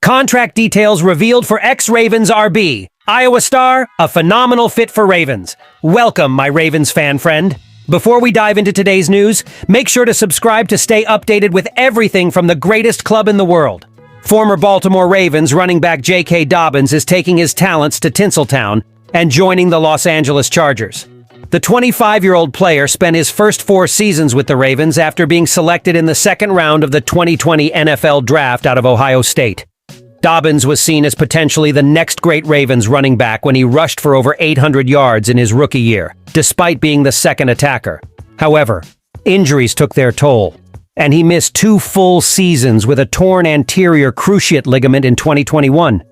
Contract details revealed for ex-Ravens RB. Iowa star, a phenomenal fit for Ravens. Welcome, my Ravens fan friend. Before we dive into today's news, make sure to subscribe to stay updated with everything from the greatest club in the world. Former Baltimore Ravens running back J.K. Dobbins is taking his talents to Tinseltown and joining the Los Angeles Chargers. The 25-year-old player spent his first 4 seasons with the Ravens after being selected in the second round of the 2020 NFL Draft out of Ohio State. Dobbins was seen as potentially the next great Ravens running back when he rushed for over 800 yards in his rookie year, despite being the second attacker. However, injuries took their toll, and he missed 2 full seasons with a torn anterior cruciate ligament in 2021,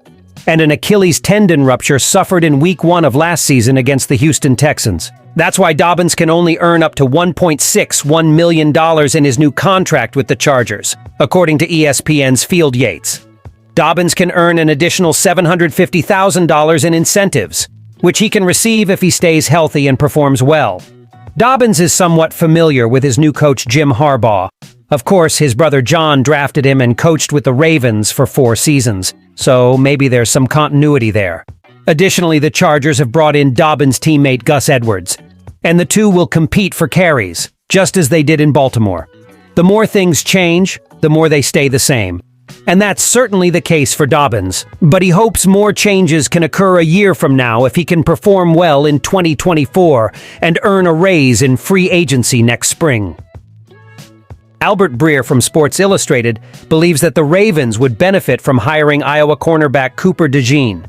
and an Achilles tendon rupture suffered in Week 1 of last season against the Houston Texans. That's why Dobbins can only earn up to $1.61 million in his new contract with the Chargers, according to ESPN's Field Yates. Dobbins can earn an additional $750,000 in incentives, which he can receive if he stays healthy and performs well. Dobbins is somewhat familiar with his new coach Jim Harbaugh. Of course, his brother John drafted him and coached with the Ravens for 4 seasons, so maybe there's some continuity there. Additionally, the Chargers have brought in Dobbins' teammate Gus Edwards, and the two will compete for carries, just as they did in Baltimore. The more things change, the more they stay the same. And that's certainly the case for Dobbins, but he hopes more changes can occur a year from now if he can perform well in 2024 and earn a raise in free agency next spring. Albert Breer from Sports Illustrated believes that the Ravens would benefit from hiring Iowa cornerback Cooper DeJean.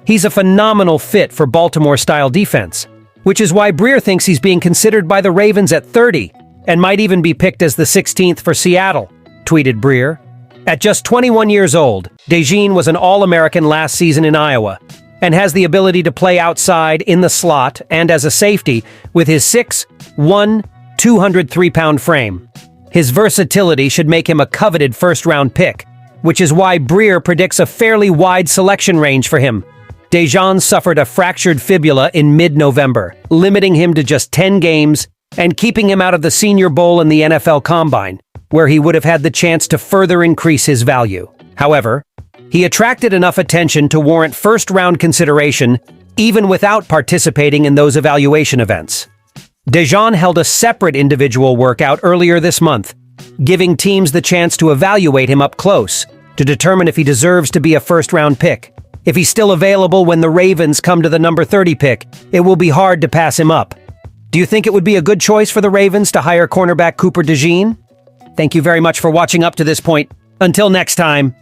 He's a phenomenal fit for Baltimore-style defense, which is why Breer thinks he's being considered by the Ravens at 30 and might even be picked as the 16th for Seattle, tweeted Breer. At just 21 years old, DeJean was an All-American last season in Iowa and has the ability to play outside, in the slot, and as a safety with his 6'1", 203-pound frame. His versatility should make him a coveted first-round pick, which is why Breer predicts a fairly wide selection range for him. DeJean suffered a fractured fibula in mid-November, limiting him to just 10 games and keeping him out of the Senior Bowl and the NFL Combine, where he would have had the chance to further increase his value. However, he attracted enough attention to warrant first-round consideration even without participating in those evaluation events. DeJean held a separate individual workout earlier this month, giving teams the chance to evaluate him up close to determine if he deserves to be a first-round pick. If he's still available when the Ravens come to the number 30 pick, it will be hard to pass him up. Do you think it would be a good choice for the Ravens to hire cornerback Cooper DeJean? Thank you very much for watching up to this point. Until next time.